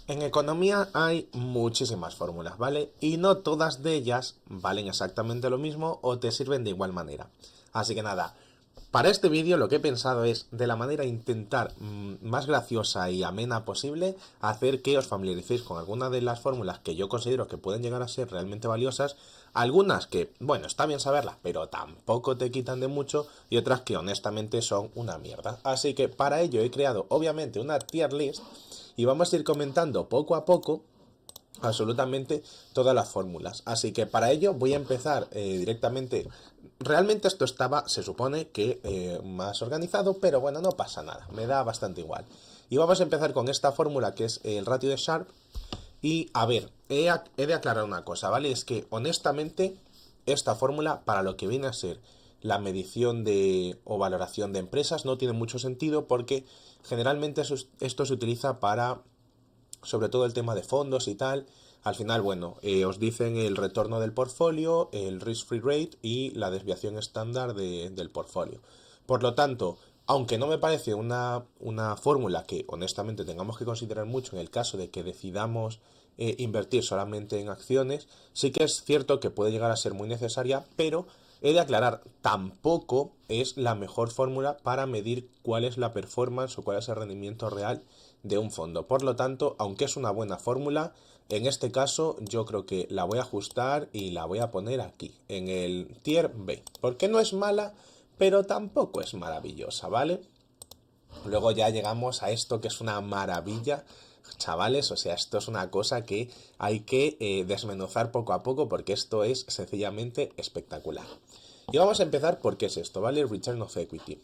En economía hay muchísimas fórmulas, ¿vale? Y no todas de ellas valen exactamente lo mismo o te sirven de igual manera. Así que nada, para este vídeo lo que he pensado es, de la manera intentar más graciosa y amena posible, hacer que os familiaricéis con algunas de las fórmulas que yo considero que pueden llegar a ser realmente valiosas, algunas que, bueno, está bien saberlas, pero tampoco te quitan de mucho, y otras que honestamente son una mierda. Así que para ello he creado obviamente una tier list y vamos a ir comentando poco a poco absolutamente todas las fórmulas. Así que para ello voy a empezar directamente. Realmente esto estaba, se supone que más organizado, pero bueno, no pasa nada, me da bastante igual. Y vamos a empezar con esta fórmula que es el ratio de Sharpe. Y a ver, he de aclarar una cosa, ¿vale? Es que honestamente esta fórmula para lo que viene a ser la medición de o valoración de empresas no tiene mucho sentido porque generalmente esto se utiliza para sobre todo el tema de fondos y tal. Al final, bueno, os dicen el retorno del portfolio, el risk-free rate y la desviación estándar del portfolio. Por lo tanto, aunque no me parece una fórmula que honestamente tengamos que considerar mucho en el caso de que decidamos invertir solamente en acciones, sí que es cierto que puede llegar a ser muy necesaria, pero he de aclarar, tampoco es la mejor fórmula para medir cuál es la performance o cuál es el rendimiento real de un fondo. Por lo tanto, aunque es una buena fórmula, en este caso yo creo que la voy a ajustar y la voy a poner aquí, en el tier B. Porque no es mala, pero tampoco es maravillosa, ¿vale? Luego ya llegamos a esto que es una maravilla, chavales, o sea, esto es una cosa que hay que desmenuzar poco a poco porque esto es sencillamente espectacular. Y vamos a empezar por qué es esto, ¿vale? Return of Equity.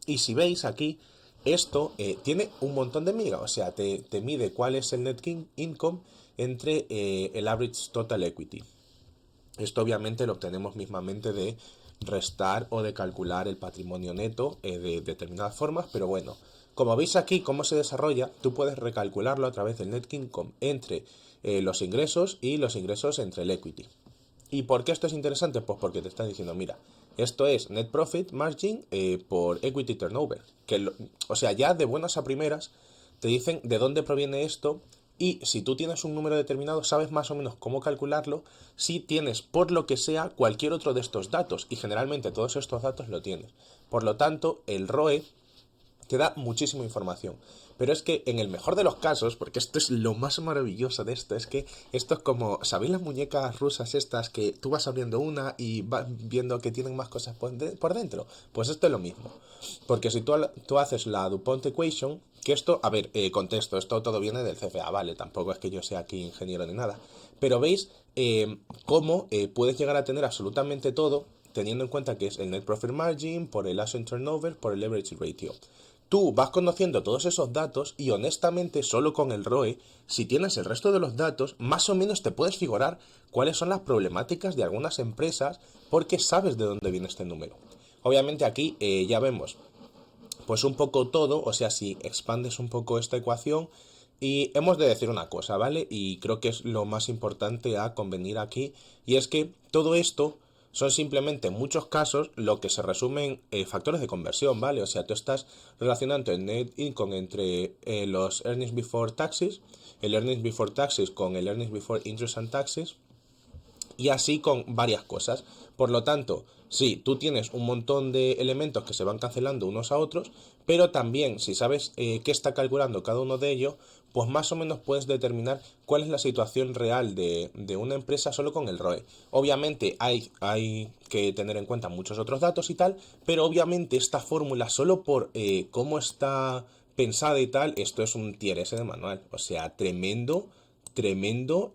Y si veis aquí, esto tiene un montón de miga, o sea, te mide cuál es el net income entre el average total equity. Esto obviamente lo obtenemos mismamente de restar o de calcular el patrimonio neto de determinadas formas, pero bueno, como veis aquí cómo se desarrolla, tú puedes recalcularlo a través del net income entre los ingresos y los ingresos entre el equity. ¿Y por qué esto es interesante? Pues porque te están diciendo, mira, esto es net profit margin por equity turnover. O sea, ya de buenas a primeras te dicen de dónde proviene esto y si tú tienes un número determinado sabes más o menos cómo calcularlo si tienes por lo que sea cualquier otro de estos datos y generalmente todos estos datos lo tienes. Por lo tanto, el ROE te da muchísima información. Pero es que en el mejor de los casos, porque esto es lo más maravilloso de esto, es que esto es como, ¿sabéis las muñecas rusas estas que tú vas abriendo una y vas viendo que tienen más cosas por dentro? Pues esto es lo mismo. Porque si tú haces la DuPont Equation, que esto, a ver, contexto, esto todo viene del CFA, vale, tampoco es que yo sea aquí ingeniero ni nada. Pero veis cómo puedes llegar a tener absolutamente todo teniendo en cuenta que es el net profit margin, por el asset turnover, por el leverage ratio. Tú vas conociendo todos esos datos y honestamente solo con el ROE, si tienes el resto de los datos, más o menos te puedes figurar cuáles son las problemáticas de algunas empresas porque sabes de dónde viene este número. Obviamente aquí ya vemos pues un poco todo, o sea, si expandes un poco esta ecuación y hemos de decir una cosa, ¿vale? Y creo que es lo más importante a convenir aquí y es que todo esto son simplemente en muchos casos lo que se resumen factores de conversión, ¿vale? O sea, tú estás relacionando el net income entre los earnings before taxes, el earnings before taxes con el earnings before interest and taxes y así con varias cosas. Por lo tanto, sí, tú tienes un montón de elementos que se van cancelando unos a otros, pero también si sabes qué está calculando cada uno de ellos, pues más o menos puedes determinar cuál es la situación real de una empresa solo con el ROE. Obviamente hay que tener en cuenta muchos otros datos y tal, pero obviamente esta fórmula solo por cómo está pensada y tal, esto es un tier S de manual. O sea, tremendo, tremendo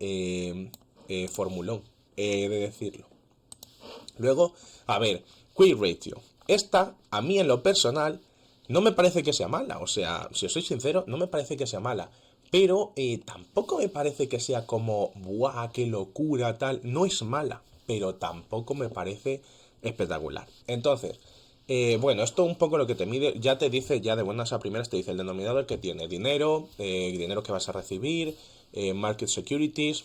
formulón, he de decirlo. Luego, a ver, Quick Ratio. Esta, a mí en lo personal, no me parece que sea mala. O sea, si os soy sincero, no me parece que sea mala. Pero tampoco me parece que sea como, ¡buah, qué locura! Tal. No es mala, pero tampoco me parece espectacular. Entonces, bueno, esto un poco lo que te mide, ya te dice, ya de buenas a primeras te dice el denominador que tiene dinero, dinero que vas a recibir, market securities,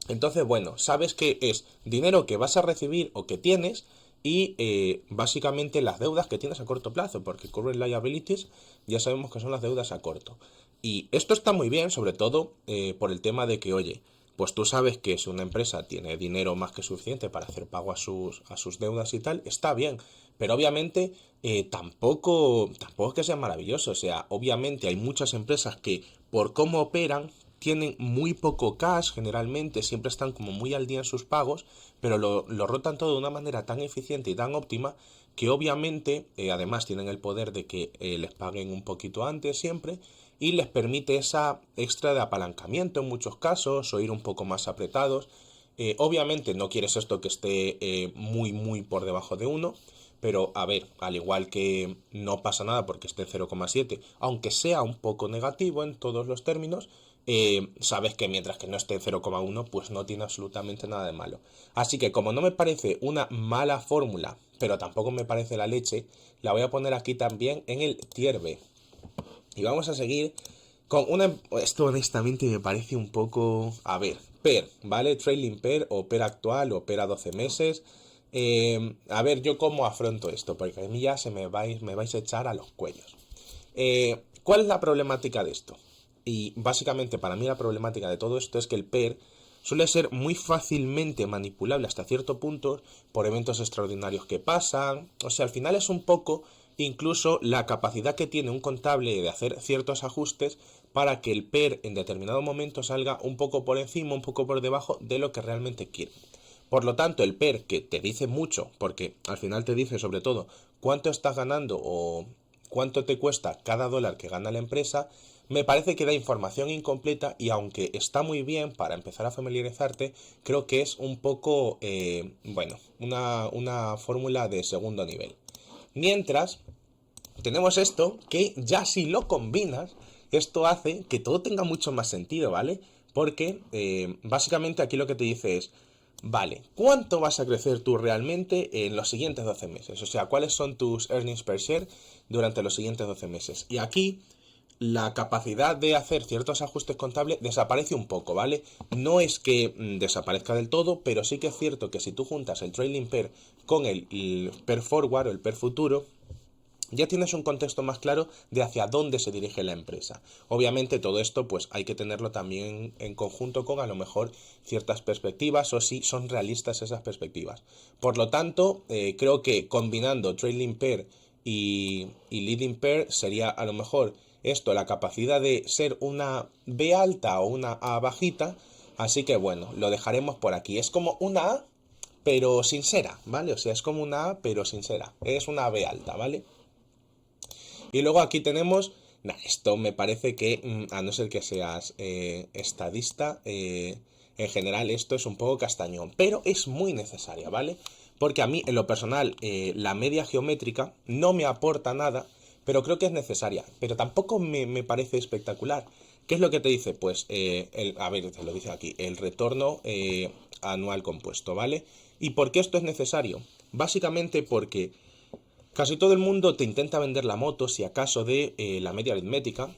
entonces, bueno, sabes que es dinero que vas a recibir o que tienes y básicamente las deudas que tienes a corto plazo, porque current liabilities ya sabemos que son las deudas a corto. Y esto está muy bien, sobre todo por el tema de que, oye, pues tú sabes que si una empresa tiene dinero más que suficiente para hacer pago a sus deudas y tal, está bien. Pero obviamente tampoco es que sea maravilloso. O sea, obviamente hay muchas empresas que por cómo operan tienen muy poco cash, generalmente siempre están como muy al día en sus pagos, pero lo rotan todo de una manera tan eficiente y tan óptima que obviamente además tienen el poder de que les paguen un poquito antes siempre y les permite esa extra de apalancamiento en muchos casos o ir un poco más apretados. Obviamente no quieres esto que esté muy por debajo de uno, pero a ver, al igual que no pasa nada porque esté 0,7, aunque sea un poco negativo en todos los términos, sabes que mientras que no esté en 0,1, pues no tiene absolutamente nada de malo. Así que como no me parece una mala fórmula, pero tampoco me parece la leche, la voy a poner aquí también en el tier B. Y vamos a seguir con una... Esto honestamente me parece un poco... A ver, PER, ¿vale? Trailing PER o PER actual o PER a 12 meses. A ver, yo cómo afronto esto, porque a mí ya me vais a echar a los cuellos. ¿Cuál es la problemática de esto? Y básicamente para mí la problemática de todo esto es que el PER suele ser muy fácilmente manipulable hasta cierto punto por eventos extraordinarios que pasan. O sea, al final es un poco incluso la capacidad que tiene un contable de hacer ciertos ajustes para que el PER en determinado momento salga un poco por encima, un poco por debajo de lo que realmente quiere. Por lo tanto, el PER, que te dice mucho, porque al final te dice sobre todo cuánto estás ganando o cuánto te cuesta cada dólar que gana la empresa, me parece que da información incompleta y aunque está muy bien para empezar a familiarizarte, creo que es un poco, una fórmula de segundo nivel. Mientras, tenemos esto que ya si lo combinas, esto hace que todo tenga mucho más sentido, ¿vale? Porque básicamente aquí lo que te dice es, vale, ¿cuánto vas a crecer tú realmente en los siguientes 12 meses? O sea, ¿cuáles son tus earnings per share durante los siguientes 12 meses? Y aquí la capacidad de hacer ciertos ajustes contables desaparece un poco, ¿vale? No es que desaparezca del todo, pero sí que es cierto que si tú juntas el trailing pair con el pair forward o el pair futuro, ya tienes un contexto más claro de hacia dónde se dirige la empresa. Obviamente todo esto pues hay que tenerlo también en conjunto con a lo mejor ciertas perspectivas o si son realistas esas perspectivas. Por lo tanto, creo que combinando trailing pair y leading pair sería a lo mejor esto, la capacidad de ser una B alta o una A bajita. Así que bueno, lo dejaremos por aquí. Es como una A pero sin ser A, ¿vale? O sea, es como una A pero sin ser A. Es una B alta, ¿vale? Y luego aquí tenemos, esto me parece que, a no ser que seas estadista, en general esto es un poco castañón, pero es muy necesaria, ¿vale? Porque a mí, en lo personal, la media geométrica no me aporta nada, pero creo que es necesaria, pero tampoco me parece espectacular. ¿Qué es lo que te dice? Pues, a ver, te lo dice aquí, el retorno anual compuesto, ¿vale? ¿Y por qué esto es necesario? Básicamente porque casi todo el mundo te intenta vender la moto, si acaso, de la media aritmética,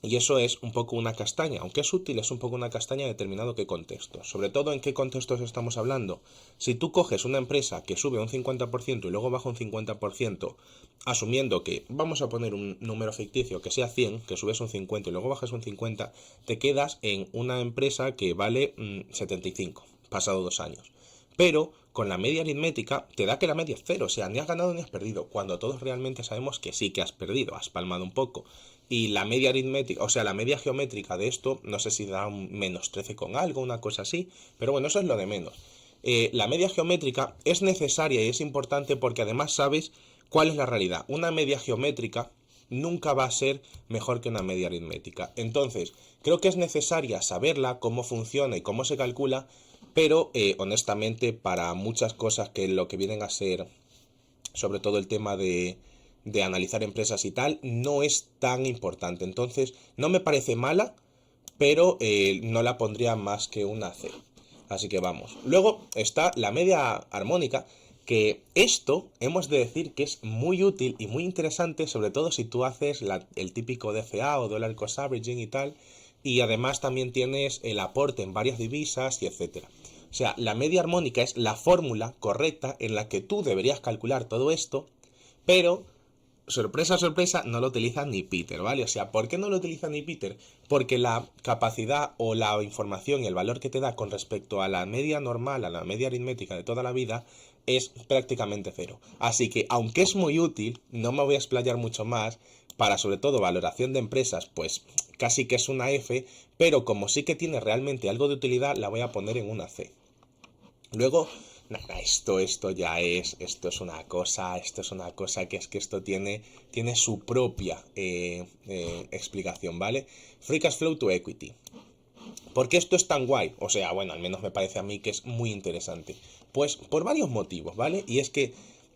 y eso es un poco una castaña, aunque es útil, es un poco una castaña determinado qué contextos. Sobre todo en qué contextos estamos hablando. Si tú coges una empresa que sube un 50% y luego baja un 50%, asumiendo que, vamos a poner un número ficticio, que sea 100, que subes un 50 y luego bajas un 50, te quedas en una empresa que vale 75, pasado 2 años. Pero con la media aritmética te da que la media es cero, o sea, ni has ganado ni has perdido, cuando todos realmente sabemos que sí que has perdido, has palmado un poco. Y la media aritmética, o sea, la media geométrica de esto, no sé si da un menos 13 con algo, una cosa así, pero bueno, eso es lo de menos. La media geométrica es necesaria y es importante porque además sabes cuál es la realidad. Una media geométrica nunca va a ser mejor que una media aritmética. Entonces, creo que es necesaria saberla, cómo funciona y cómo se calcula, pero honestamente para muchas cosas que lo que vienen a ser, sobre todo el tema de analizar empresas y tal, no es tan importante. Entonces, no me parece mala, pero no la pondría más que una C. Así que vamos. Luego está la media armónica, que esto hemos de decir que es muy útil y muy interesante, sobre todo si tú haces el típico DCA o Dollar Cost Averaging y tal, y además también tienes el aporte en varias divisas y etcétera. O sea, la media armónica es la fórmula correcta en la que tú deberías calcular todo esto, pero sorpresa, sorpresa, no lo utiliza ni Peter, ¿vale? O sea, ¿por qué no lo utiliza ni Peter? Porque la capacidad o la información y el valor que te da con respecto a la media normal, a la media aritmética de toda la vida, es prácticamente cero. Así que, aunque es muy útil, no me voy a explayar mucho más. Para sobre todo valoración de empresas, pues casi que es una F, pero como sí que tiene realmente algo de utilidad, la voy a poner en una C. Luego, nada, esto es una cosa que es que esto tiene su propia explicación, ¿vale? Free Cash Flow to Equity. ¿Por qué esto es tan guay? O sea, bueno, al menos me parece a mí que es muy interesante. Pues por varios motivos, ¿vale? Y es que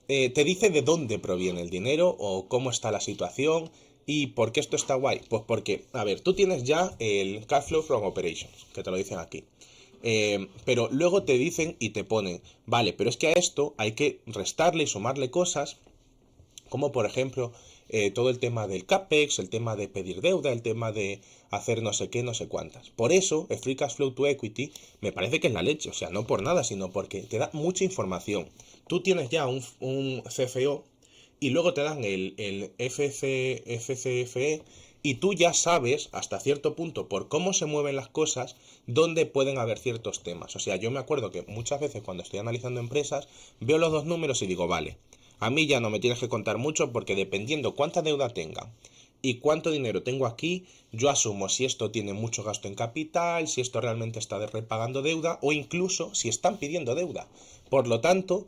te dice de dónde proviene el dinero o cómo está la situación. ¿Y por qué esto está guay? Pues porque, a ver, tú tienes ya el Cash Flow from Operations, que te lo dicen aquí. Pero luego te dicen y te ponen, vale, pero es que a esto hay que restarle y sumarle cosas, como por ejemplo todo el tema del CAPEX, el tema de pedir deuda, el tema de hacer no sé qué, no sé cuántas. Por eso, el Free Cash Flow to Equity me parece que es la leche, o sea, no por nada, sino porque te da mucha información. Tú tienes ya un CFO y luego te dan el FCFE y tú ya sabes hasta cierto punto por cómo se mueven las cosas dónde pueden haber ciertos temas. O sea, yo me acuerdo que muchas veces cuando estoy analizando empresas veo los dos números y digo, vale, a mí ya no me tienes que contar mucho porque dependiendo cuánta deuda tenga y cuánto dinero tengo aquí, yo asumo si esto tiene mucho gasto en capital, si esto realmente está repagando deuda o incluso si están pidiendo deuda. Por lo tanto,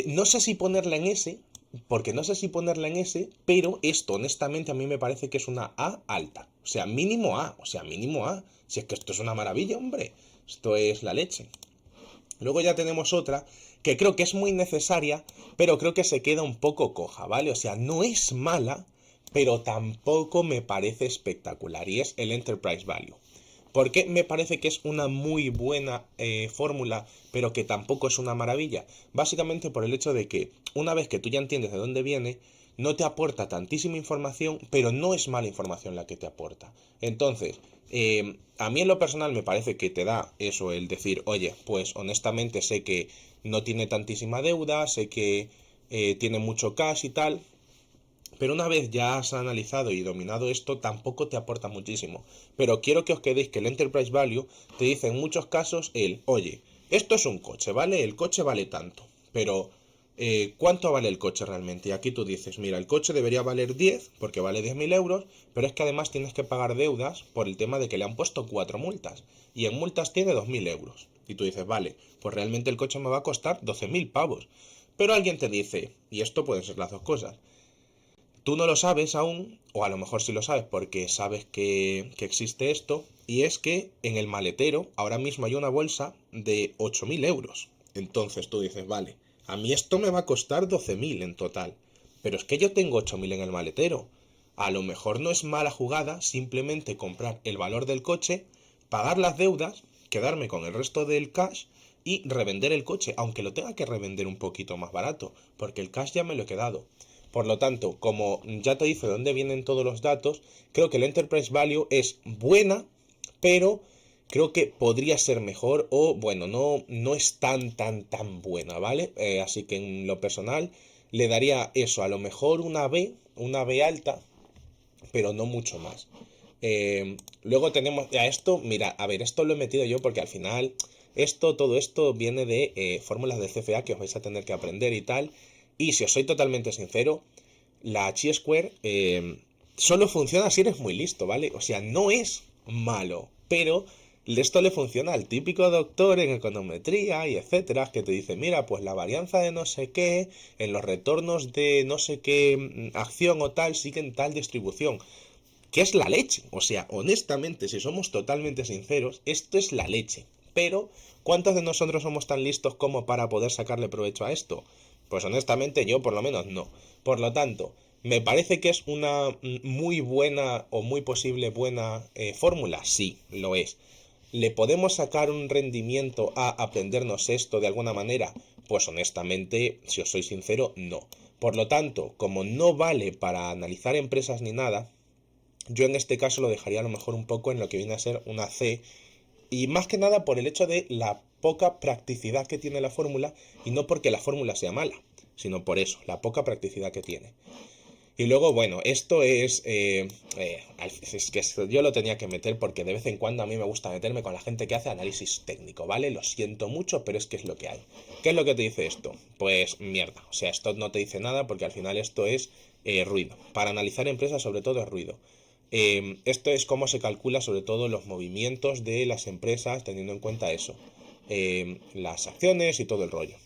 no sé si ponerla en ese, porque no sé si ponerla en ese, pero esto honestamente a mí me parece que es una A alta. O sea, mínimo A, o sea, mínimo A. Si es que esto es una maravilla, hombre. Esto es la leche. Luego ya tenemos otra que creo que es muy necesaria, pero creo que se queda un poco coja, ¿vale? O sea, no es mala, pero tampoco me parece espectacular, y es el Enterprise Value. Porque me parece que es una muy buena fórmula, pero que tampoco es una maravilla. Básicamente por el hecho de que una vez que tú ya entiendes de dónde viene, no te aporta tantísima información, pero no es mala información la que te aporta. Entonces, a mí en lo personal me parece que te da eso, el decir, oye, pues honestamente sé que no tiene tantísima deuda, sé que tiene mucho cash y tal, pero una vez ya has analizado y dominado esto, tampoco te aporta muchísimo. Pero quiero que os quedéis que el Enterprise Value te dice en muchos casos oye, esto es un coche, ¿vale? El coche vale tanto, pero ¿cuánto vale el coche realmente? Y aquí tú dices, mira, el coche debería valer 10 porque vale 10.000 euros, pero es que además tienes que pagar deudas por el tema de que le han puesto 4 multas. Y en multas tiene 2.000 euros. Y tú dices, vale, pues realmente el coche me va a costar 12.000 pavos. Pero alguien te dice, y esto pueden ser las dos cosas, tú no lo sabes aún, o a lo mejor sí lo sabes porque sabes que existe esto, y es que en el maletero ahora mismo hay una bolsa de 8.000 euros. Entonces tú dices, vale, a mí esto me va a costar 12.000 en total, pero es que yo tengo 8.000 en el maletero. A lo mejor no es mala jugada simplemente comprar el valor del coche, pagar las deudas, quedarme con el resto del cash y revender el coche, aunque lo tenga que revender un poquito más barato, porque el cash ya me lo he quedado. Por lo tanto, como ya te dice de dónde vienen todos los datos, creo que el Enterprise Value es buena, pero creo que podría ser mejor o, bueno, no es tan buena, ¿vale? Así que en lo personal le daría eso, a lo mejor una B alta, pero no mucho más. Luego tenemos a esto, mira, a ver, esto lo he metido yo porque al final todo esto viene de fórmulas de CFA que os vais a tener que aprender y tal. Y si os soy totalmente sincero, la Chi-Square solo funciona si eres muy listo, ¿vale? O sea, no es malo, pero esto le funciona al típico doctor en econometría y etcétera, que te dice, mira, pues la varianza de no sé qué, en los retornos de no sé qué acción o tal, siguen tal distribución. Que es la leche. O sea, honestamente, si somos totalmente sinceros, esto es la leche. Pero, ¿cuántos de nosotros somos tan listos como para poder sacarle provecho a esto? Pues honestamente yo por lo menos no. Por lo tanto, me parece que es una muy buena o muy posible buena fórmula. Sí, lo es. ¿Le podemos sacar un rendimiento a aprendernos esto de alguna manera? Pues honestamente, si os soy sincero, no. Por lo tanto, como no vale para analizar empresas ni nada, yo en este caso lo dejaría a lo mejor un poco en lo que viene a ser una C, y más que nada por el hecho de la poca practicidad que tiene la fórmula, y no porque la fórmula sea mala, sino por eso, la poca practicidad que tiene. Y luego, bueno, esto es que yo lo tenía que meter porque de vez en cuando a mí me gusta meterme con la gente que hace análisis técnico, ¿vale? Lo siento mucho, pero es que es lo que hay. ¿Qué es lo que te dice esto? Pues mierda, o sea, esto no te dice nada porque al final esto es ruido. Para analizar empresas sobre todo es ruido. Esto es cómo se calcula sobre todo los movimientos de las empresas teniendo en cuenta eso. Las acciones y todo el rollo,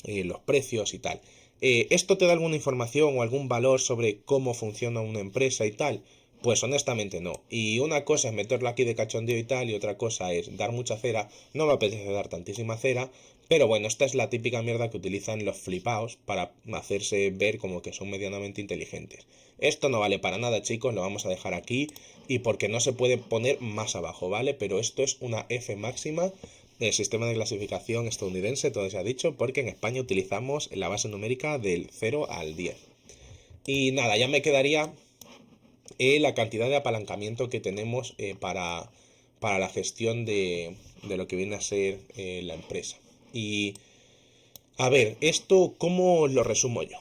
los precios y tal. ¿Esto te da alguna información o algún valor sobre cómo funciona una empresa y tal? Pues honestamente no. Y una cosa es meterlo aquí de cachondeo y tal, y otra cosa es dar mucha cera. No me apetece dar tantísima cera, pero bueno, esta es la típica mierda que utilizan los flipaos para hacerse ver como que son medianamente inteligentes. Esto no vale para nada, chicos, lo vamos a dejar aquí y porque no se puede poner más abajo, ¿vale? Pero esto es una F máxima del sistema de clasificación estadounidense, todo se ha dicho, porque en España utilizamos la base numérica del 0 al 10. Y nada, ya me quedaría la cantidad de apalancamiento que tenemos para la gestión de lo que viene a ser la empresa. Y a ver, esto, ¿cómo lo resumo yo?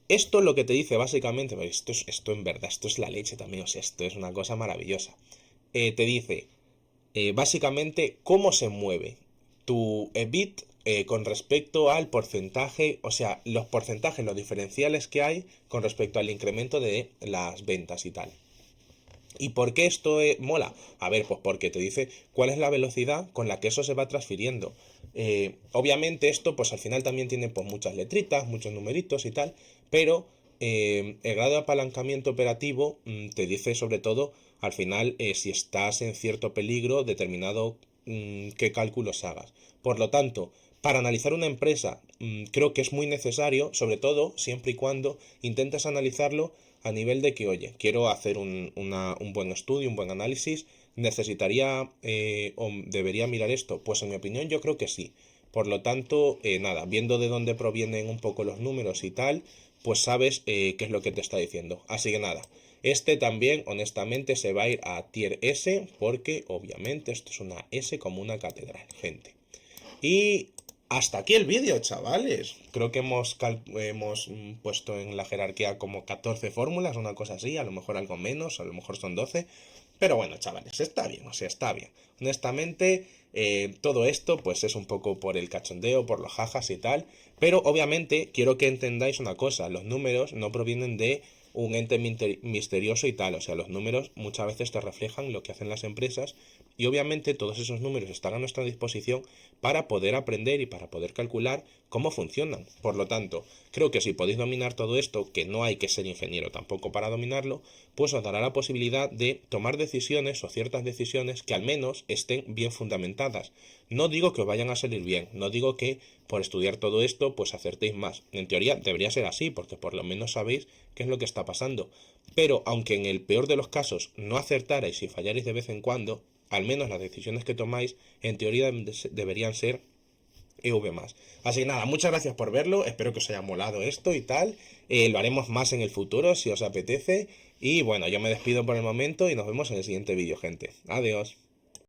Esto lo que te dice básicamente, esto en verdad, esto es la leche también, o sea, esto es una cosa maravillosa. Te dice básicamente cómo se mueve tu EBIT con respecto al porcentaje, o sea, los porcentajes, los diferenciales que hay con respecto al incremento de las ventas y tal. ¿Y por qué esto mola? A ver, pues porque te dice cuál es la velocidad con la que eso se va transfiriendo. Obviamente esto pues al final también tiene pues muchas letritas, muchos numeritos y tal, pero el grado de apalancamiento operativo te dice sobre todo al final si estás en cierto peligro determinado qué cálculos hagas. Por lo tanto, para analizar una empresa creo que es muy necesario, sobre todo siempre y cuando intentes analizarlo a nivel de que, oye, quiero hacer un buen estudio, un buen análisis, necesitaría o debería mirar esto. Pues en mi opinión yo creo que sí. Por lo tanto, nada, viendo de dónde provienen un poco los números y tal, pues sabes qué es lo que te está diciendo. Así que nada, este también, honestamente, se va a ir a tier S porque obviamente esto es una S como una catedral, gente. Y hasta aquí el vídeo, chavales. Creo que hemos puesto en la jerarquía como 14 fórmulas, una cosa así, a lo mejor algo menos, a lo mejor son 12. Pero bueno, chavales, está bien, o sea, está bien. Honestamente, todo esto pues es un poco por el cachondeo, por los jajas y tal. Pero obviamente quiero que entendáis una cosa, los números no provienen de un ente misterioso y tal. O sea, los números muchas veces te reflejan lo que hacen las empresas y obviamente todos esos números están a nuestra disposición para poder aprender y para poder calcular cómo funcionan. Por lo tanto, creo que si podéis dominar todo esto, que no hay que ser ingeniero tampoco para dominarlo, pues os dará la posibilidad de tomar decisiones o ciertas decisiones que al menos estén bien fundamentadas. No digo que os vayan a salir bien, no digo que por estudiar todo esto pues acertéis más. En teoría debería ser así, porque por lo menos sabéis qué es lo que está pasando. Pero aunque en el peor de los casos no acertarais y fallarais de vez en cuando, al menos las decisiones que tomáis en teoría deberían ser EV+. Así que nada, muchas gracias por verlo, espero que os haya molado esto y tal. Lo haremos más en el futuro si os apetece. Y bueno, yo me despido por el momento y nos vemos en el siguiente vídeo, gente. Adiós.